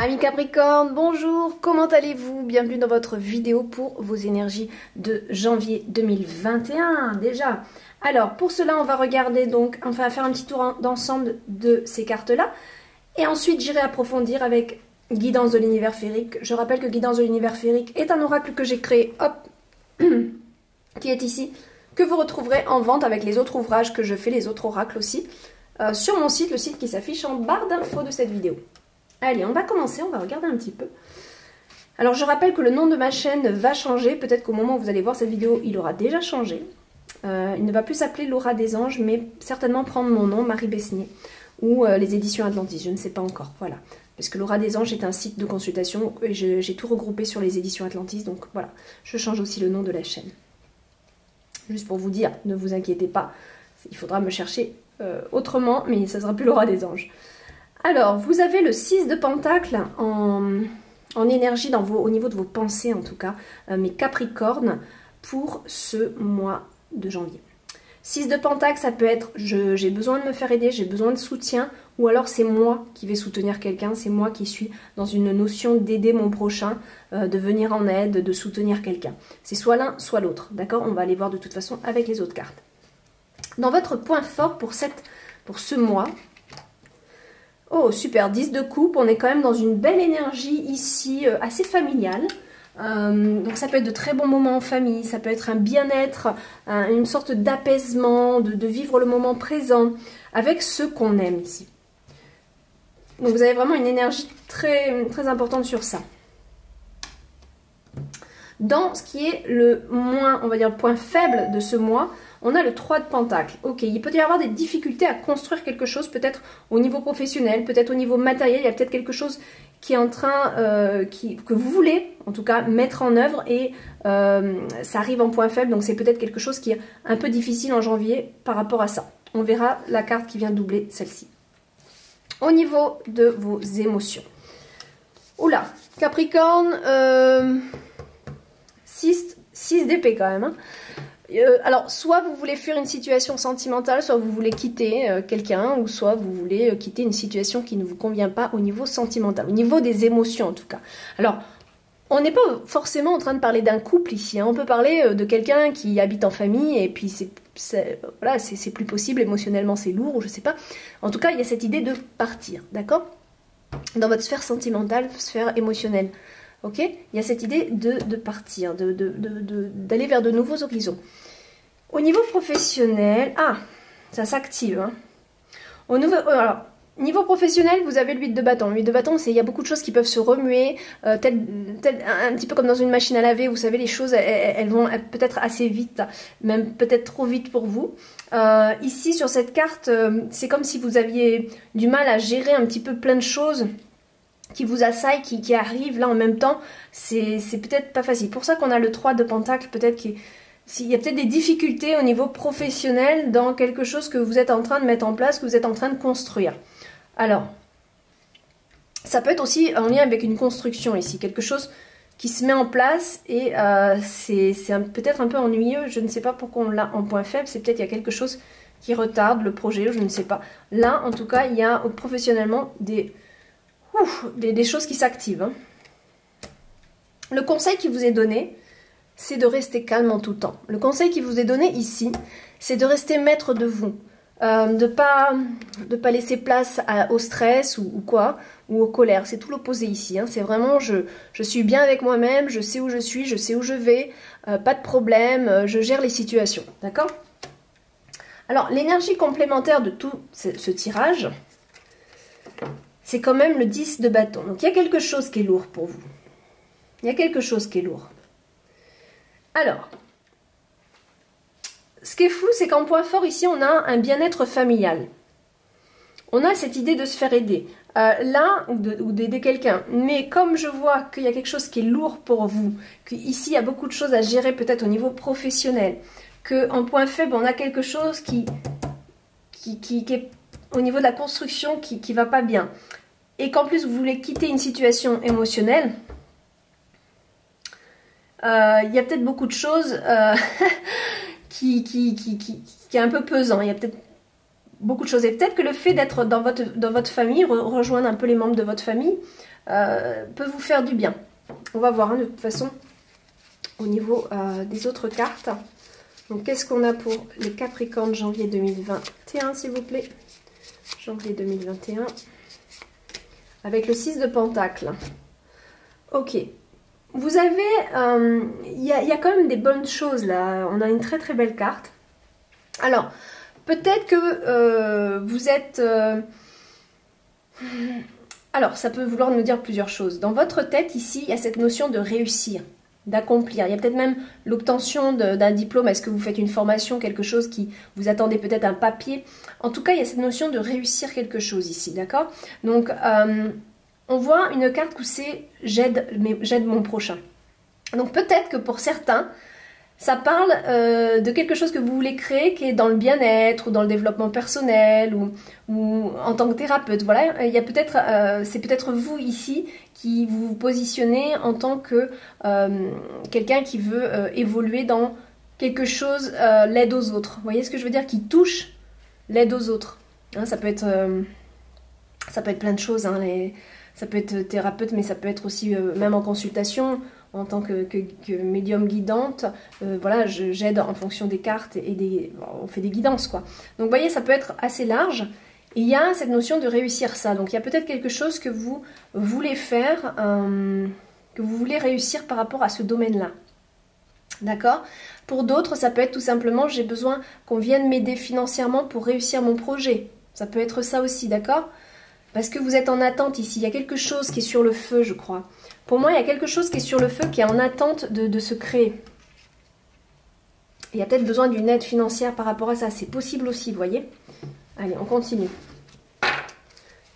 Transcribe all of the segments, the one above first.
Amis Capricorne, bonjour, comment allez-vous? Bienvenue dans votre vidéo pour vos énergies de janvier 2021 déjà. Alors pour cela on va regarder donc, on va faire un petit tour d'ensemble de ces cartes là et ensuite j'irai approfondir avec Guidance de l'univers féerique. Je rappelle que Guidance de l'univers féerique est un oracle que j'ai créé, hop, qui est ici, que vous retrouverez en vente avec les autres ouvrages que je fais, les autres oracles aussi, sur mon site, le site qui s'affiche en barre d'infos de cette vidéo. Allez, on va commencer, on va regarder un petit peu. Alors je rappelle que le nom de ma chaîne va changer, peut-être qu'au moment où vous allez voir cette vidéo, il aura déjà changé. Il ne va plus s'appeler Laura des Anges, mais certainement prendre mon nom, Marie Besnier, ou les éditions Atlantis, je ne sais pas encore, voilà. Parce que Laura des Anges est un site de consultation, et j'ai tout regroupé sur les éditions Atlantis, donc voilà, je change aussi le nom de la chaîne. Juste pour vous dire, ne vous inquiétez pas, il faudra me chercher autrement, mais ça ne sera plus Laura des Anges. Alors, vous avez le 6 de Pentacle en énergie au niveau de vos pensées en tout cas, mes Capricornes, pour ce mois de janvier. 6 de Pentacle, ça peut être j'ai besoin de me faire aider, j'ai besoin de soutien, ou alors c'est moi qui vais soutenir quelqu'un, c'est moi qui suis dans une notion d'aider mon prochain, de venir en aide, de soutenir quelqu'un. C'est soit l'un, soit l'autre, d'accord? On va aller voir de toute façon avec les autres cartes. Dans votre point fort pour ce mois, oh super, 10 de coupe, on est quand même dans une belle énergie ici, assez familiale. Donc ça peut être de très bons moments en famille, ça peut être un bien-être, une sorte d'apaisement, de vivre le moment présent avec ceux qu'on aime ici. Donc vous avez vraiment une énergie très, très importante sur ça. Dans ce qui est le moins, on va dire le point faible de ce mois, on a le 3 de Pentacle. Ok, il peut y avoir des difficultés à construire quelque chose, peut-être au niveau professionnel, peut-être au niveau matériel, il y a peut-être quelque chose qui est en train, que vous voulez en tout cas mettre en œuvre et ça arrive en point faible, donc c'est peut-être quelque chose qui est un peu difficile en janvier par rapport à ça. On verra la carte qui vient doubler celle-ci. Au niveau de vos émotions. Oula, Capricorne, 6 d'épée quand même, hein. Alors, soit vous voulez fuir une situation sentimentale, soit vous voulez quitter quelqu'un, ou soit vous voulez quitter une situation qui ne vous convient pas au niveau sentimental, au niveau des émotions en tout cas. Alors, on n'est pas forcément en train de parler d'un couple ici, hein. On peut parler de quelqu'un qui habite en famille et puis voilà, c'est plus possible, émotionnellement c'est lourd, ou je sais pas. En tout cas, il y a cette idée de partir, d'accord? Dans votre sphère sentimentale, sphère émotionnelle. Ok, il y a cette idée de partir, d'aller vers de nouveaux horizons. Au niveau professionnel, ça s'active. Hein. Alors, niveau professionnel, vous avez le 8 de bâton. Le 8 de bâton, il y a beaucoup de choses qui peuvent se remuer, un petit peu comme dans une machine à laver. Vous savez, les choses, elles vont peut-être assez vite, même peut-être trop vite pour vous. Ici, sur cette carte, c'est comme si vous aviez du mal à gérer un petit peu plein de choses qui vous assaillent, qui arrivent là en même temps, c'est peut-être pas facile. Pour ça qu'on a le 3 de Pentacle, peut-être qu'il y a peut-être des difficultés au niveau professionnel dans quelque chose que vous êtes en train de mettre en place, que vous êtes en train de construire. Alors, ça peut être aussi en lien avec une construction ici, quelque chose qui se met en place et c'est peut-être un peu ennuyeux, je ne sais pas pourquoi on l'a en point faible, c'est peut-être il y a quelque chose qui retarde le projet, je ne sais pas. Là, en tout cas, il y a professionnellement des choses qui s'activent. Hein. Le conseil qui vous est donné, c'est de rester calme en tout temps. Le conseil qui vous est donné ici, c'est de rester maître de vous. De pas laisser place au stress ou aux colères. C'est tout l'opposé ici. Hein. C'est vraiment, je suis bien avec moi-même, je sais où je suis, je sais où je vais, pas de problème, je gère les situations. D'accord? Alors, l'énergie complémentaire de tout ce tirage, c'est quand même le 10 de bâton. Donc, il y a quelque chose qui est lourd pour vous. Il y a quelque chose qui est lourd. Alors, ce qui est fou, c'est qu'en point fort, ici, on a un bien-être familial. On a cette idée de se faire aider. Là, ou d'aider quelqu'un. Mais comme je vois qu'il y a quelque chose qui est lourd pour vous, qu'ici, il y a beaucoup de choses à gérer peut-être au niveau professionnel, qu'en point faible, on a quelque chose qui est au niveau de la construction qui va pas bien, et qu'en plus vous voulez quitter une situation émotionnelle, il y a peut-être beaucoup de choses qui est un peu pesant. Il y a peut-être beaucoup de choses. Et peut-être que le fait d'être dans votre famille, rejoindre un peu les membres de votre famille, peut vous faire du bien. On va voir hein, de toute façon au niveau des autres cartes. Donc qu'est-ce qu'on a pour les Capricornes janvier 2021 s'il vous plaît? Janvier 2021. Avec le 6 de Pentacle. Ok. Vous avez... il y a quand même des bonnes choses là. On a une très très belle carte. Alors, peut-être que vous êtes... Alors, ça peut vouloir nous dire plusieurs choses. Dans votre tête, ici, il y a cette notion de réussir, d'accomplir. Il y a peut-être même l'obtention d'un diplôme. Est-ce que vous faites une formation, quelque chose qui vous attendez peut-être un papier? En tout cas, il y a cette notion de réussir quelque chose ici, d'accord? Donc, on voit une carte où c'est « j'aide mon prochain ». Donc, peut-être que pour certains, ça parle de quelque chose que vous voulez créer qui est dans le bien-être ou dans le développement personnel ou en tant que thérapeute. Voilà, il y a peut-être, c'est peut-être vous ici qui vous positionnez en tant que quelqu'un qui veut évoluer dans quelque chose, l'aide aux autres. Vous voyez ce que je veux dire? Qui touche l'aide aux autres. Hein, ça peut être plein de choses. Hein, ça peut être thérapeute, mais ça peut être aussi même en consultation. En tant que médium guidante, voilà, j'aide en fonction des cartes et on fait des guidances quoi. Donc vous voyez, ça peut être assez large. Et il y a cette notion de réussir ça. Donc il y a peut-être quelque chose que vous voulez faire, que vous voulez réussir par rapport à ce domaine-là. D'accord? Pour d'autres, ça peut être tout simplement, j'ai besoin qu'on vienne m'aider financièrement pour réussir mon projet. Ça peut être ça aussi, d'accord? Parce que vous êtes en attente ici. Il y a quelque chose qui est sur le feu, je crois. Pour moi, il y a quelque chose qui est sur le feu, qui est en attente de se créer. Il y a peut-être besoin d'une aide financière par rapport à ça. C'est possible aussi, vous voyez. Allez, on continue.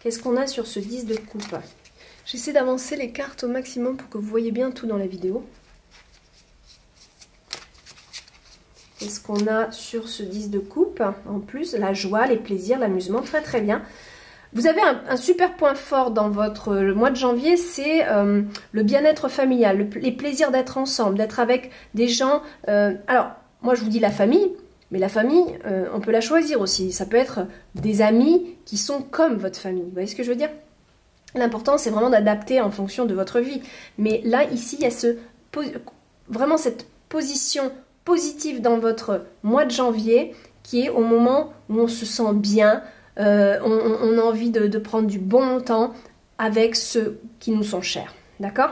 Qu'est-ce qu'on a sur ce 10 de coupe? J'essaie d'avancer les cartes au maximum pour que vous voyez bien tout dans la vidéo. Qu'est-ce qu'on a sur ce 10 de coupe? En plus, la joie, les plaisirs, l'amusement, très très bien. Vous avez un super point fort dans le mois de janvier, c'est le bien-être familial, les plaisirs d'être ensemble, d'être avec des gens. Alors, moi je vous dis la famille, mais la famille, on peut la choisir aussi. Ça peut être des amis qui sont comme votre famille. Vous voyez ce que je veux dire? L'important, c'est vraiment d'adapter en fonction de votre vie. Mais là, ici, il y a vraiment cette position positive dans votre mois de janvier qui est au moment où on se sent bien. On a envie de prendre du bon temps avec ceux qui nous sont chers, d'accord?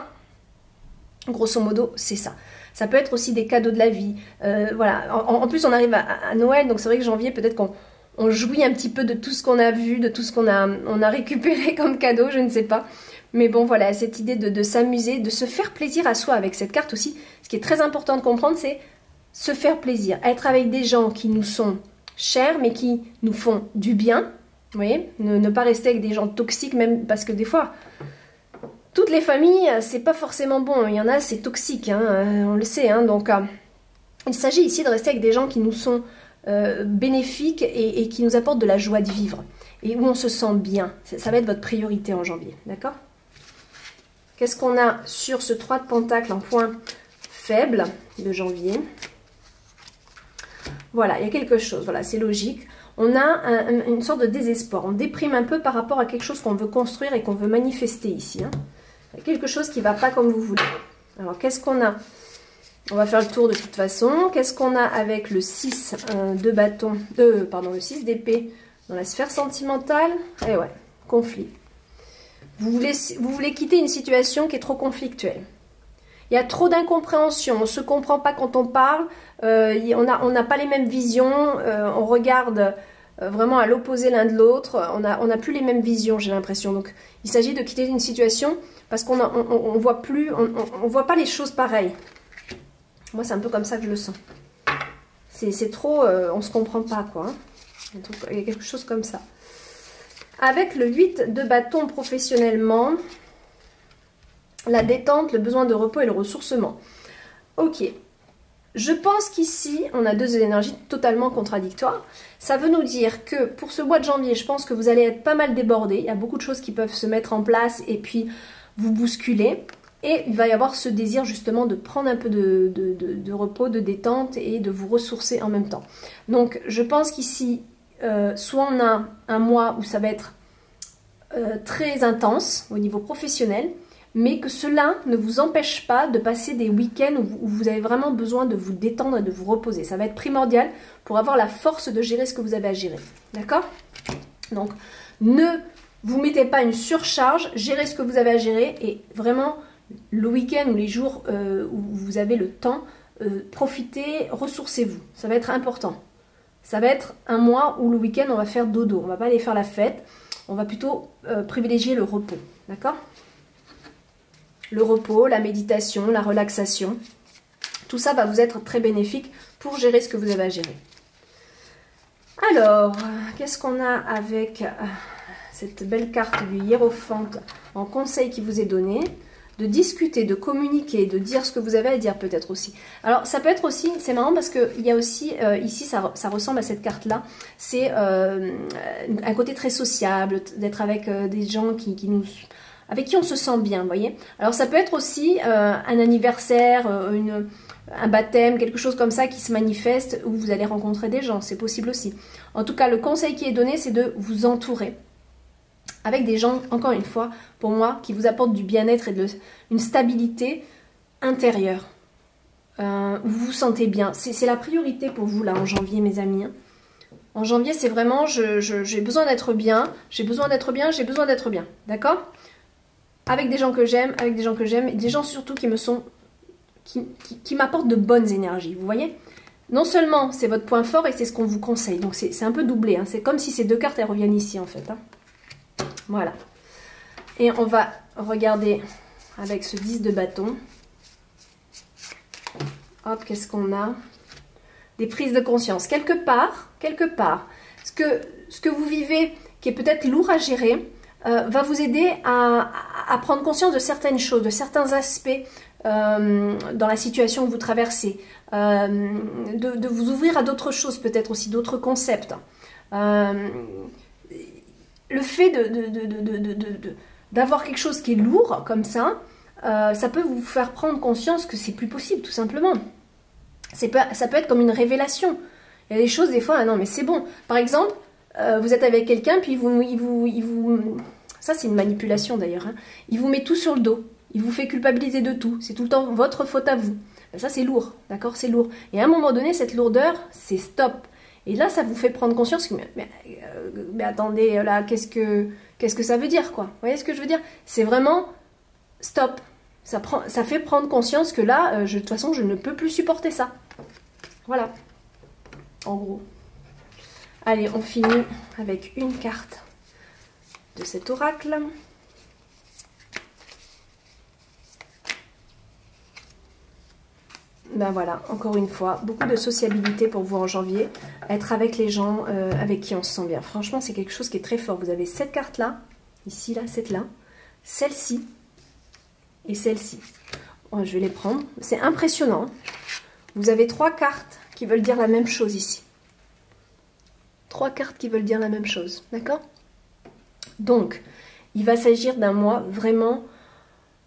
Grosso modo, c'est ça. Ça peut être aussi des cadeaux de la vie. Voilà. En plus, on arrive à Noël, donc c'est vrai que janvier, peut-être qu'on jouit un petit peu de tout ce qu'on a vu, de tout ce qu'on a récupéré comme cadeau, je ne sais pas. Mais bon, voilà, cette idée de s'amuser, de se faire plaisir à soi avec cette carte aussi. Ce qui est très important de comprendre, c'est se faire plaisir. Être avec des gens qui nous sont chers, mais qui nous font du bien. Vous voyez, ne pas rester avec des gens toxiques, même parce que des fois, toutes les familles, c'est pas forcément bon. Il y en a, c'est toxique, hein, on le sait. Hein, donc, il s'agit ici de rester avec des gens qui nous sont bénéfiques et qui nous apportent de la joie de vivre. Et où on se sent bien. Ça va être votre priorité en janvier, d'accord? Qu'est-ce qu'on a sur ce 3 de Pentacle en point faible de janvier? Voilà, il y a quelque chose, voilà, c'est logique. On a une sorte de désespoir, on déprime un peu par rapport à quelque chose qu'on veut construire et qu'on veut manifester ici. Hein. Il y a quelque chose qui ne va pas comme vous voulez. Alors, qu'est-ce qu'on a? On va faire le tour de toute façon. Qu'est-ce qu'on a avec le 6 de bâton, pardon, le 6 d'épée dans la sphère sentimentale? Eh ouais, conflit. Vous voulez quitter une situation qui est trop conflictuelle. Il y a trop d'incompréhension, on ne se comprend pas quand on parle, on n'a pas les mêmes visions, on regarde vraiment à l'opposé l'un de l'autre, on n'a plus les mêmes visions, j'ai l'impression. Donc il s'agit de quitter une situation parce qu'on voit plus, on voit pas les choses pareilles. Moi c'est un peu comme ça que je le sens. C'est trop, on ne se comprend pas quoi. Hein. Il y a quelque chose comme ça. Avec le 8 de bâton professionnellement... La détente, le besoin de repos et le ressourcement. Ok. Je pense qu'ici, on a deux énergies totalement contradictoires. Ça veut nous dire que pour ce mois de janvier, je pense que vous allez être pas mal débordé. Il y a beaucoup de choses qui peuvent se mettre en place et puis vous bousculer. Et il va y avoir ce désir justement de prendre un peu de repos, de détente et de vous ressourcer en même temps. Donc je pense qu'ici, soit on a un mois où ça va être très intense au niveau professionnel, mais que cela ne vous empêche pas de passer des week-ends où vous avez vraiment besoin de vous détendre et de vous reposer. Ça va être primordial pour avoir la force de gérer ce que vous avez à gérer. D'accord? Donc, ne vous mettez pas une surcharge, gérez ce que vous avez à gérer et vraiment, le week-end ou les jours où vous avez le temps, profitez, ressourcez-vous. Ça va être important. Ça va être un mois où le week-end, on va faire dodo. On ne va pas aller faire la fête. On va plutôt privilégier le repos. D'accord? Le repos, la méditation, la relaxation. Tout ça va vous être très bénéfique pour gérer ce que vous avez à gérer. Alors, qu'est-ce qu'on a avec cette belle carte du Hiérophante en conseil qui vous est donné? De discuter, de communiquer, de dire ce que vous avez à dire peut-être aussi. Alors ça peut être aussi, c'est marrant parce qu'il y a aussi, ici ça ressemble à cette carte-là, c'est un côté très sociable, d'être avec des gens avec qui on se sent bien, vous voyez. Alors ça peut être aussi un anniversaire, un baptême, quelque chose comme ça qui se manifeste où vous allez rencontrer des gens, c'est possible aussi. En tout cas, le conseil qui est donné, c'est de vous entourer avec des gens, encore une fois, pour moi, qui vous apportent du bien-être et une stabilité intérieure. Où vous vous sentez bien. C'est la priorité pour vous, là, en janvier, mes amis. En janvier, c'est vraiment, j'ai besoin d'être bien, j'ai besoin d'être bien, j'ai besoin d'être bien. D'accord? Avec des gens que j'aime, et des gens surtout qui m'apportent de bonnes énergies, vous voyez? Non seulement c'est votre point fort et c'est ce qu'on vous conseille, donc c'est un peu doublé, hein. C'est comme si ces deux cartes, elles reviennent ici, en fait, hein. Voilà. Et on va regarder avec ce 10 de bâton. Hop, qu'est-ce qu'on a? Des prises de conscience. Quelque part, ce que vous vivez, qui est peut-être lourd à gérer, va vous aider à prendre conscience de certaines choses, de certains aspects dans la situation que vous traversez, de vous ouvrir à d'autres choses, peut-être aussi d'autres concepts. Le fait d'avoir quelque chose qui est lourd comme ça peut vous faire prendre conscience que c'est plus possible, tout simplement. Ça peut être comme une révélation. Il y a des choses, des fois, ah non, mais c'est bon. Par exemple, vous êtes avec quelqu'un, puis ça, c'est une manipulation d'ailleurs. Hein. Il vous met tout sur le dos. Il vous fait culpabiliser de tout. C'est tout le temps votre faute à vous. Ben, ça, c'est lourd, d'accord? C'est lourd. Et à un moment donné, cette lourdeur, c'est stop. Et là, ça vous fait prendre conscience que, mais attendez, là, qu'est-ce que ça veut dire, quoi? Vous voyez ce que je veux dire? C'est vraiment stop. Ça fait prendre conscience que là, de toute façon, je ne peux plus supporter ça. Voilà. En gros. Allez, on finit avec une carte de cet oracle. Ben voilà, encore une fois, beaucoup de sociabilité pour vous en janvier. Être avec les gens avec qui on se sent bien. Franchement, c'est quelque chose qui est très fort. Vous avez cette carte-là, ici, là, cette-là, celle-ci et celle-ci. Oh, je vais les prendre. C'est impressionnant. Vous avez 3 cartes qui veulent dire la même chose ici. 3 cartes qui veulent dire la même chose, d'accord? Donc, il va s'agir d'un mois vraiment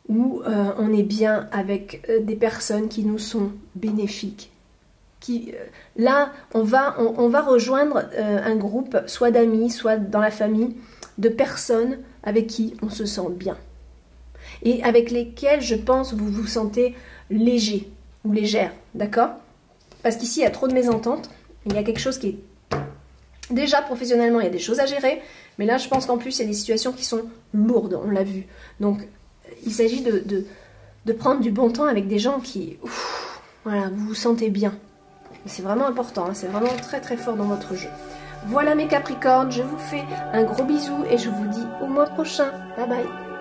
où on est bien avec des personnes qui nous sont bénéfiques. Là, on va rejoindre un groupe, soit d'amis, soit dans la famille, de personnes avec qui on se sent bien. Et avec lesquelles, je pense, vous vous sentez léger ou légère, d'accord? Parce qu'ici, il y a trop de mésententes. Il y a quelque chose qui est... Déjà, professionnellement, il y a des choses à gérer. Mais là, je pense qu'en plus, il y a des situations qui sont lourdes, on l'a vu. Donc, il s'agit de prendre du bon temps avec des gens qui... voilà, vous vous sentez bien. C'est vraiment important, hein, c'est vraiment très très fort dans votre jeu. Voilà mes Capricornes, je vous fais un gros bisou et je vous dis au mois prochain. Bye bye.